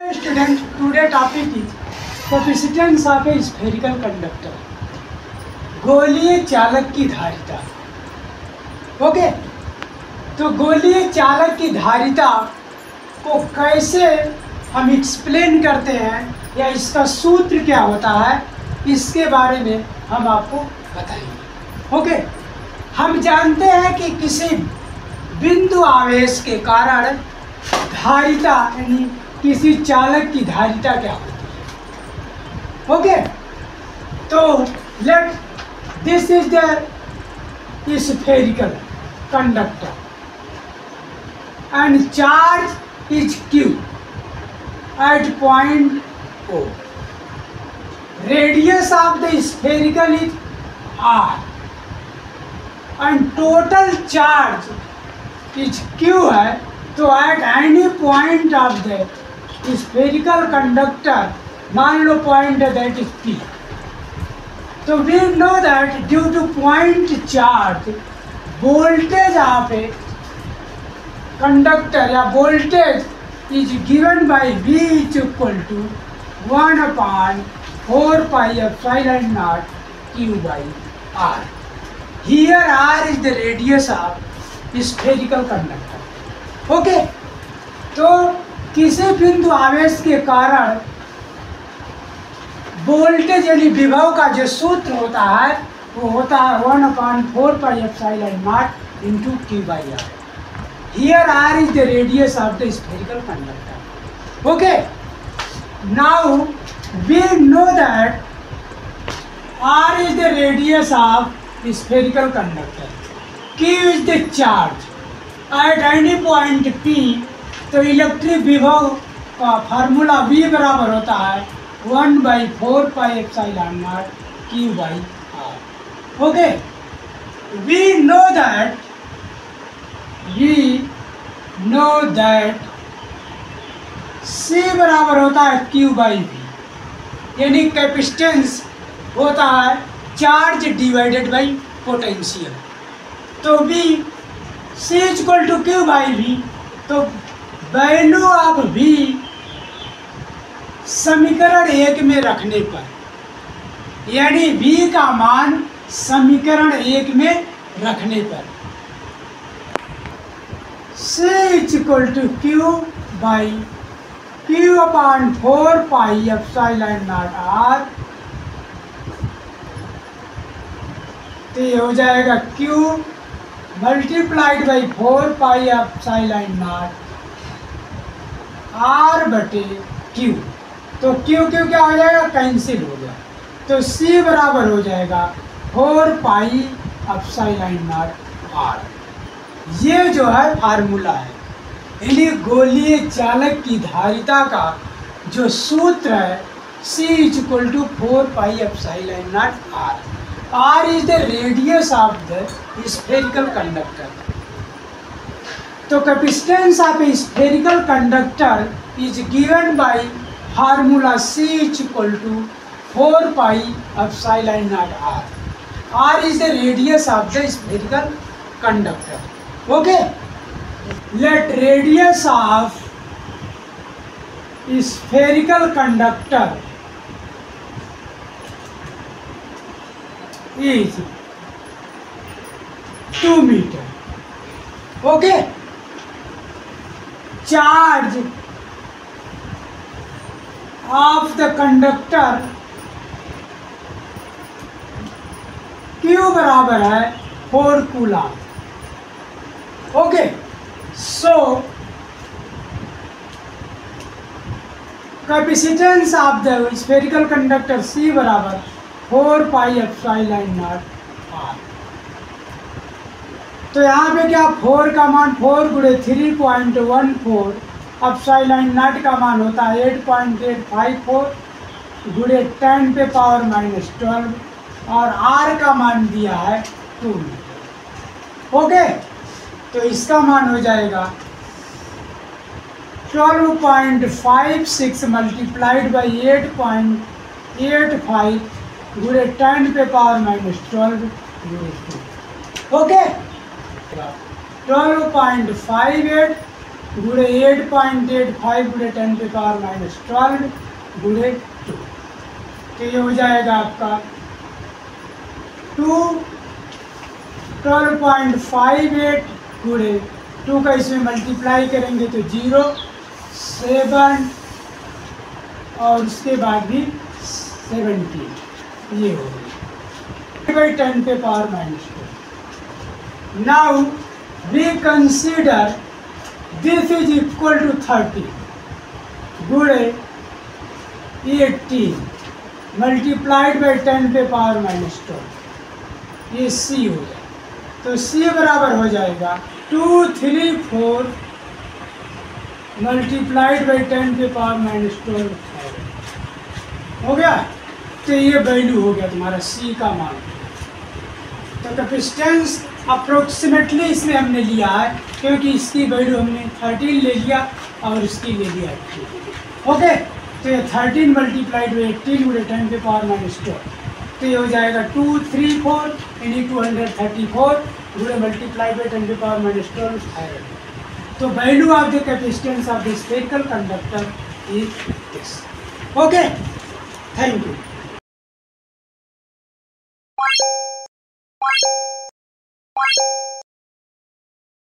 Student, today topic is capacitance of A spherical conductor, गोलीय चालक की धारिता। ओके, तो गोलीय चालक की धारिता को कैसे हम एक्सप्लेन करते हैं या इसका सूत्र क्या होता है, इसके बारे में हम आपको बताएंगे। ओके, हम जानते हैं कि किसी बिंदु आवेश के कारण धारिता यानी किसी चालक की धारिता क्या होती है। ओके, तो let this is the spherical conductor and charge is Q at point O. Radius of the spherical is R and total charge is Q है। तो at any point of the spherical conductor, मान लो point that is P, तो we know that due to point charge voltage of a conductor या voltage is given by V is equal to 1/4 pi epsilon naught Q by R. Here R is the radius of spherical conductor. Okay, तो किसी बिंदु आवेश के कारण voltage यानी विभव का जो सूत्र होता है वो होता है 1/4 pi epsilon naught into Q by R. Here R is the radius of the spherical conductor. Okay, now we know that R is the radius of spherical conductor. Q is the charge at any point P. तो electric विभव का formula V बराबर होता है 1/4 pi epsilon naught Q by R. Okay, we know that C बराबर होता है Q by V, यानी कैपेसिटेंस होता है चार्ज डिवाइडेड बाई पोटेंशियल। तो V C equal to Q by V, तो वैल्यू ऑफ V समीकरण 1 में रखने पर यानी V का मान समीकरण 1 में रखने पर C is equal to Q by Q/4 pi epsilon naught R। तो ये हो जाएगा Q multiplied by 4 pi epsilon naught R बटे Q। तो Q क्या हो जाएगा, कैंसिल हो गया। तो C बराबर हो जाएगा 4 pi epsilon naught R। ये जो है फार्मूला है, यानी गोलीय चालक की धारिता का जो सूत्र है C is equal to 4 pi epsilon naught R. R is the radius of the spherical conductor. तो capacitance of A spherical conductor is given by formula C is equal to 4 pi epsilon naught R. R is the radius of the spherical conductor. Okay, let radius of spherical conductor is 2 meter. Okay, charge of the conductor Q बराबर है 4 coulomb. Okay, so capacitance of the spherical conductor C बराबर 4 pi epsilon naught R। तो यहाँ पे क्या 4 का मान 4 गुणे 3.14, epsilon naught का मान होता है 8.854 गुणे 10 पे पावर -12 और R का मान दिया है 2 मीटर। ओके, तो इसका मान हो जाएगा 12.56 मल्टीप्लाइड बाई 8.85 गुणे 10 पे पावर -12 गुणे 2। ओके, 12.58 गुणे 8.85 गुणे 10⁻12 गुणे 2। तो ये हो जाएगा आपका 12.58 गुणे 2 का इसमें मल्टीप्लाई करेंगे तो 0, 7 और उसके बाद भी 17, ये हो गई by 10⁻²। Now we consider this is equal to 30 गुणे 18 multiplied by 10⁻²। ये C हो जाए तो C बराबर हो जाएगा 234 multiplied by 10⁻²। हो गया। तो ये वैल्यू हो गया तुम्हारा C का मान। तो कैपेसिटेंस अप्रोक्सीमेटली इसमें हमने लिया है क्योंकि इसकी वैल्यू हमने 13 ले लिया और इसकी ले लिया 18। ओके, तो ये 13 मल्टीप्लाइड बाई 18 गुणे 10⁻²। तो ये हो जाएगा 234 × 234 गुणे मल्टीप्लाइड बाई 10⁻²। तो value of the capacitance of the spherical conductor is this. Okay, thank you.